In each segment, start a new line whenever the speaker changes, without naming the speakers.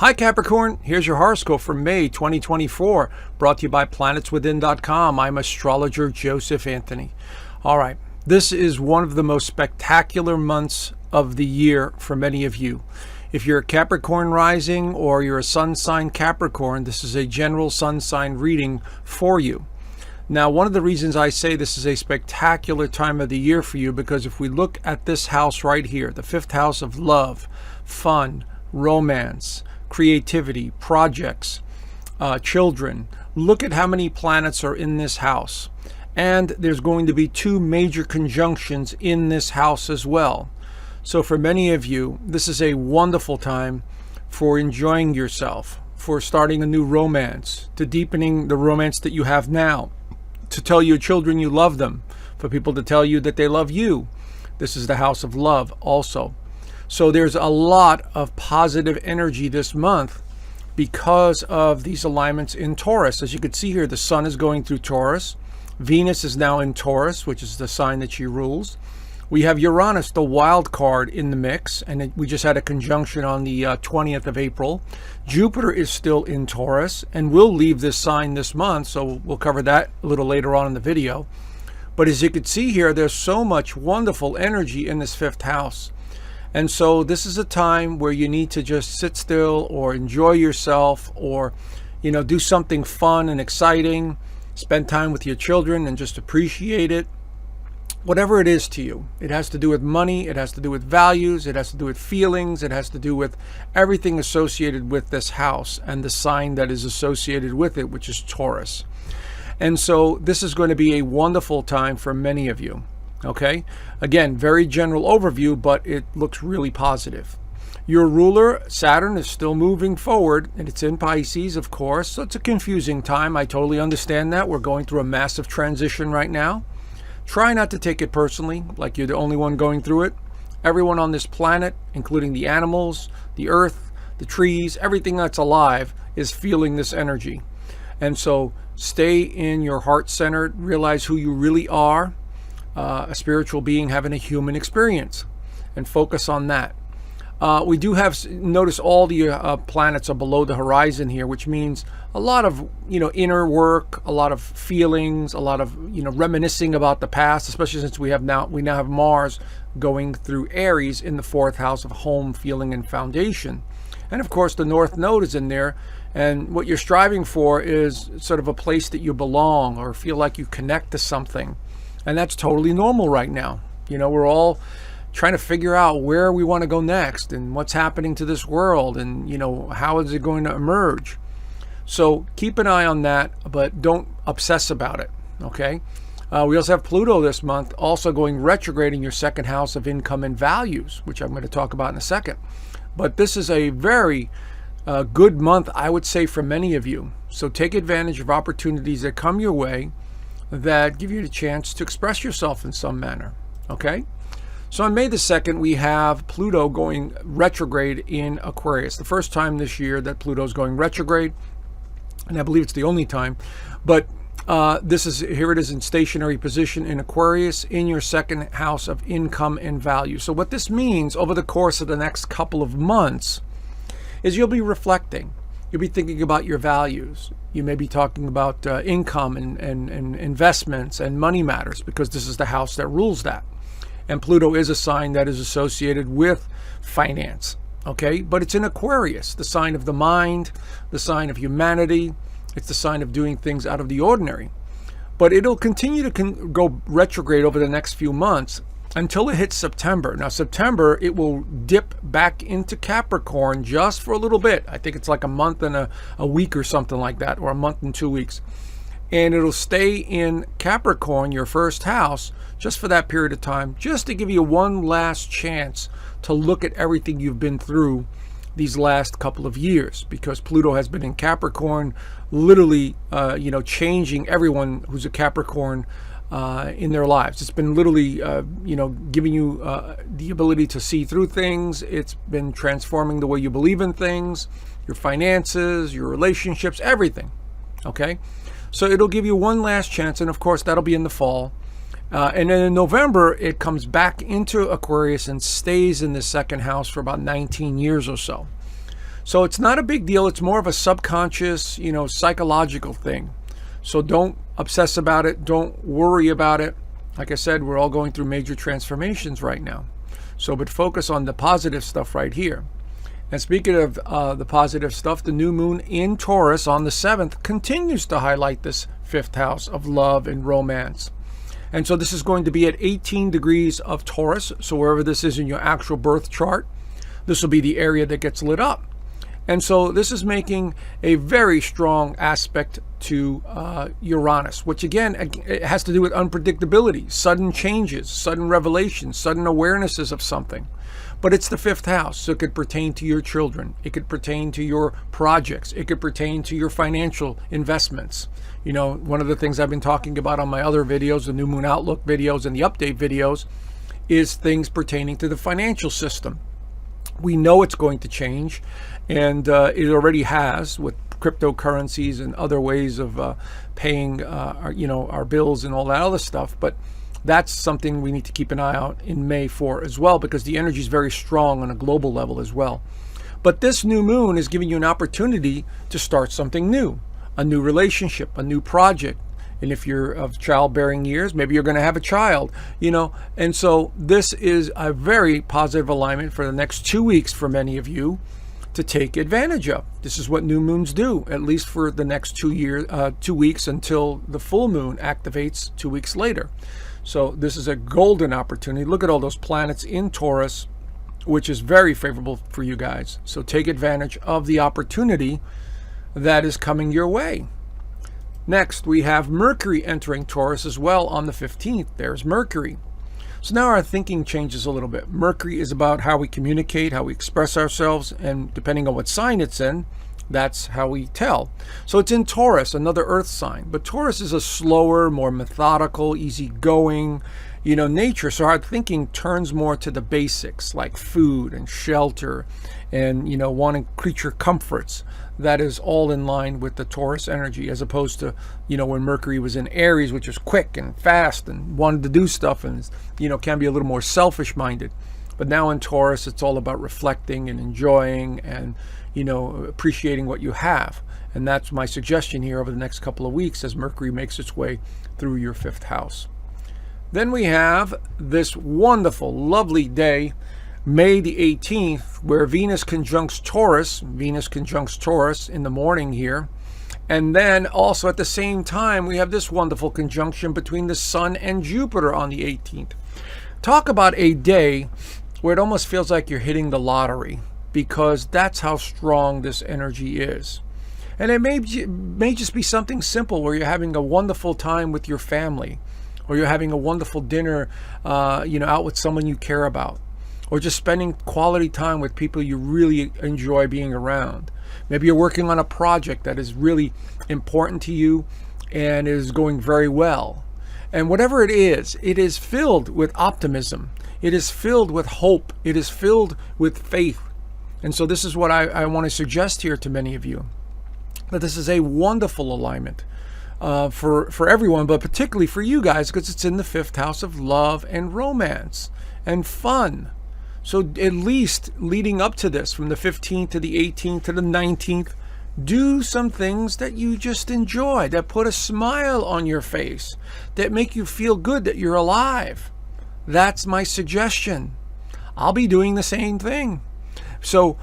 Hi Capricorn, here's your horoscope for May 2024, brought to you by planetswithin.com. I'm astrologer Joseph Anthony. All right, this is one of the most spectacular months of the year for many of you. If you're a Capricorn rising or you're a sun sign Capricorn, this is a general sun sign reading for you. Now, one of the reasons I say this is a spectacular time of the year for you, because if we look at this house right here, the fifth house of love, fun, romance, creativity, projects, children, look at how many planets are in this house. And there's going to be two major conjunctions in this house as well. So for many of you, this is a wonderful time for enjoying yourself, for starting a new romance, to deepening the romance that you have now, to tell your children you love them, for people to tell you that they love you. This is the house of love also. So there's a lot of positive energy this month because of these alignments in Taurus. As you can see here, the sun is going through Taurus. Venus is now in Taurus, which is the sign that she rules. We have Uranus, the wild card, in the mix, and we just had a conjunction on the 20th of April. Jupiter is still in Taurus and will leave this sign this month, so we'll cover that a little later on in the video. But as you can see here, there's so much wonderful energy in this fifth house. And so this is a time where you need to just sit still or enjoy yourself, or, do something fun and exciting, spend time with your children and just appreciate it. Whatever it is to you, it has to do with money, it has to do with values, it has to do with feelings, it has to do with everything associated with this house and the sign that is associated with it, which is Taurus. And so this is going to be a wonderful time for many of you. Okay, again, very general overview, but it looks really positive. Your ruler, Saturn, is still moving forward, and it's in Pisces, of course, so it's a confusing time. I totally understand that. We're going through a massive transition right now. Try not to take it personally, like you're the only one going through it. Everyone on this planet, including the animals, the earth, the trees, everything that's alive is feeling this energy. And so stay in your heart center, realize who you really are. A spiritual being having a human experience, and focus on that. We do have, notice all the planets are below the horizon here, which means a lot of inner work, a lot of feelings, a lot of reminiscing about the past, especially since we now have Mars going through Aries in the fourth house of home, feeling, and foundation. And of course the North Node is in there, and what you're striving for is sort of a place that you belong or feel like you connect to something. And that's totally normal right now. We're all trying to figure out where we want to go next and what's happening to this world and, how is it going to emerge. So keep an eye on that, but don't obsess about it, okay? We also have Pluto this month also going retrograde in your second house of income and values, which I'm going to talk about in a second. But this is a very good month, I would say, for many of you. So take advantage of opportunities that come your way that give you the chance to express yourself in some manner, okay? So on May the 2nd, we have Pluto going retrograde in Aquarius. The first time this year that Pluto is going retrograde, and I believe it's the only time. But here it is in stationary position in Aquarius in your second house of income and value. So what this means over the course of the next couple of months is you'll be reflecting. You'll be thinking about your values. You may be talking about income and investments and money matters, because this is the house that rules that. And Pluto is a sign that is associated with finance, okay? But it's in Aquarius, the sign of the mind, the sign of humanity. It's the sign of doing things out of the ordinary. But it'll continue to go retrograde over the next few months until it hits September. Now, September, it will dip back into Capricorn just for a little bit. I think it's like a month and a week or something like that, or a month and 2 weeks. And it'll stay in Capricorn, your first house, just for that period of time, just to give you one last chance to look at everything you've been through these last couple of years, because Pluto has been in Capricorn, literally, changing everyone who's a Capricorn in their lives. It's been literally, giving you the ability to see through things. It's been transforming the way you believe in things, your finances, your relationships, everything. Okay? So it'll give you one last chance, and of course that'll be in the fall. And then in November, it comes back into Aquarius and stays in the second house for about 19 years or so. So it's not a big deal. It's more of a subconscious, psychological thing. So don't obsess about it. Don't worry about it. Like I said, we're all going through major transformations right now. So, but focus on the positive stuff right here. And speaking of the positive stuff, the new moon in Taurus on the 7th continues to highlight this 5th house of love and romance. And so this is going to be at 18 degrees of Taurus. So wherever this is in your actual birth chart, this will be the area that gets lit up. And so this is making a very strong aspect to Uranus, which again, it has to do with unpredictability, sudden changes, sudden revelations, sudden awarenesses of something. But it's the 5th house, so it could pertain to your children. It could pertain to your projects. It could pertain to your financial investments. One of the things I've been talking about on my other videos, the New Moon Outlook videos and the update videos, is things pertaining to the financial system. We know it's going to change, and it already has with cryptocurrencies and other ways of paying our bills and all that other stuff. But that's something we need to keep an eye out in May for as well, because the energy is very strong on a global level as well. But this new moon is giving you an opportunity to start something new, a new relationship, a new project. And if you're of childbearing years, maybe you're going to have a child, And so this is a very positive alignment for the next 2 weeks for many of you to take advantage of. This is what new moons do, at least for the next 2 weeks until the full moon activates 2 weeks later. So this is a golden opportunity. Look at all those planets in Taurus, which is very favorable for you guys. So take advantage of the opportunity that is coming your way. Next, we have Mercury entering Taurus as well on the 15th. There's Mercury. So now our thinking changes a little bit. Mercury is about how we communicate, how we express ourselves, and depending on what sign it's in, that's how we tell. So it's in Taurus, another earth sign. But Taurus is a slower, more methodical, easygoing, nature. So our thinking turns more to the basics like food and shelter and, wanting creature comforts. That is all in line with the Taurus energy, as opposed to, when Mercury was in Aries, which is quick and fast and wanted to do stuff and, can be a little more selfish minded. But now in Taurus, it's all about reflecting and enjoying and, appreciating what you have. And that's my suggestion here over the next couple of weeks as Mercury makes its way through your 5th house. Then we have this wonderful, lovely day, May the 18th, where Venus conjuncts Taurus in the morning here. And then also at the same time, we have this wonderful conjunction between the Sun and Jupiter on the 18th. Talk about a day where it almost feels like you're hitting the lottery, because that's how strong this energy is. And it may just be something simple where you're having a wonderful time with your family, or you're having a wonderful dinner, out with someone you care about, or just spending quality time with people you really enjoy being around. Maybe you're working on a project that is really important to you and is going very well. And whatever it is filled with optimism. It is filled with hope. It is filled with faith. And so this is what I want to suggest here to many of you, that this is a wonderful alignment for everyone, but particularly for you guys, because it's in the 5th house of love and romance and fun. So at least leading up to this, from the 15th to the 18th to the 19th, do some things that you just enjoy, that put a smile on your face, that make you feel good that you're alive. That's my suggestion. I'll be doing the same thing. So,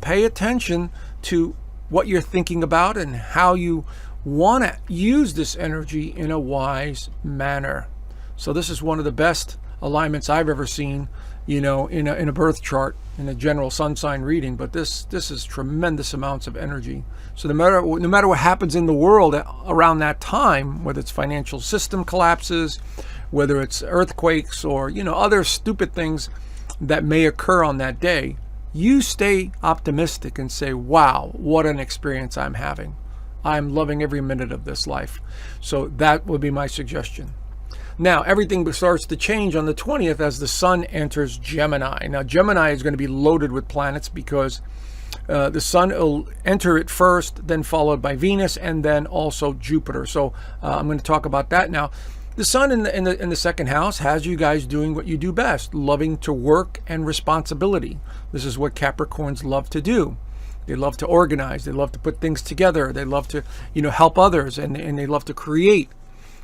pay attention to what you're thinking about and how you want to use this energy in a wise manner. So this is one of the best alignments I've ever seen, in a birth chart, in a general sun sign reading. But this is tremendous amounts of energy. So no matter what happens in the world around that time, whether it's financial system collapses, whether it's earthquakes or other stupid things that may occur on that day, you stay optimistic and say, wow, what an experience I'm having. I'm loving every minute of this life. So that would be my suggestion. Now, everything starts to change on the 20th as the Sun enters Gemini. Now, Gemini is going to be loaded with planets because the Sun will enter it first, then followed by Venus, and then also Jupiter. So I'm going to talk about that now. The Sun in the second house has you guys doing what you do best, loving to work and responsibility. This is what Capricorns love to do. They love to organize. They love to put things together. They love to, help others, and they love to create.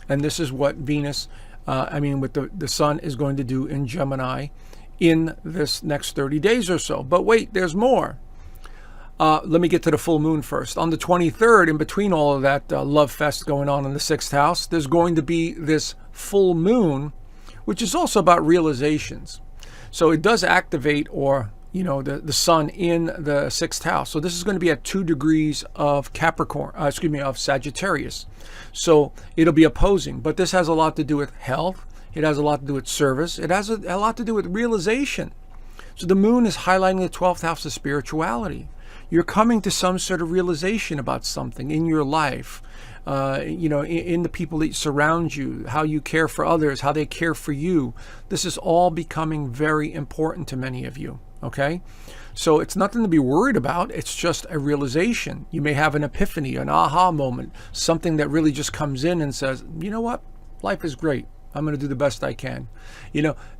And this is what Venus, with the sun is going to do in Gemini in this next 30 days or so. But wait, there's more. Let me get to the full moon first. On the 23rd, in between all of that love fest going on in the 6th house, there's going to be this full moon, which is also about realizations. So it does activate, the sun in the 6th house. So this is going to be at 2 degrees of of Sagittarius. So it'll be opposing, but this has a lot to do with health. It has a lot to do with service. It has a lot to do with realization. So the moon is highlighting the 12th house of spirituality. You're coming to some sort of realization about something in your life, in the people that surround you, how you care for others, how they care for you. This is all becoming very important to many of you, okay? So it's nothing to be worried about. It's just a realization. You may have an epiphany, an aha moment, something that really just comes in and says, you know what? Life is great. I'm going to do the best I can.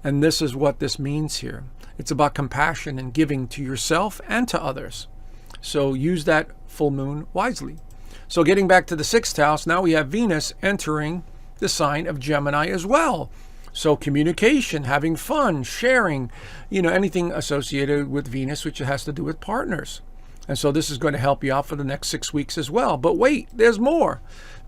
And this is what this means here. It's about compassion and giving to yourself and to others. So use that full moon wisely. So getting back to the 6th house, now we have Venus entering the sign of Gemini as well. So communication, having fun, sharing, anything associated with Venus, which has to do with partners. And so this is going to help you out for the next 6 weeks as well. But wait, there's more.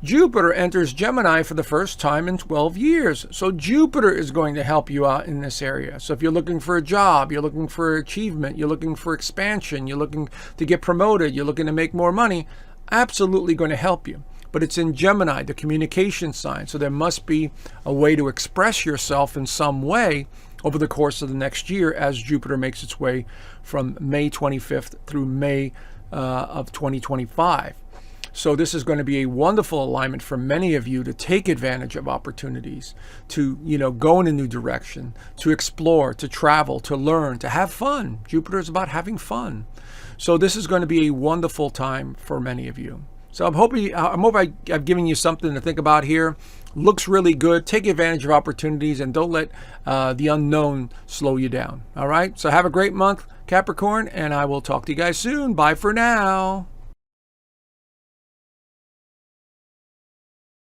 Jupiter enters Gemini for the first time in 12 years. So Jupiter is going to help you out in this area. So if you're looking for a job, you're looking for achievement, you're looking for expansion, you're looking to get promoted, you're looking to make more money, absolutely going to help you. But it's in Gemini, the communication sign. So there must be a way to express yourself in some way over the course of the next year as Jupiter makes its way from May 25th through May of 2025. So this is going to be a wonderful alignment for many of you to take advantage of opportunities, to, go in a new direction, to explore, to travel, to learn, to have fun. Jupiter is about having fun. So this is going to be a wonderful time for many of you. So I'm hoping I've given you something to think about here. Looks really good. Take advantage of opportunities and don't let the unknown slow you down. All right. So have a great month, Capricorn, and I will talk to you guys soon. Bye for now.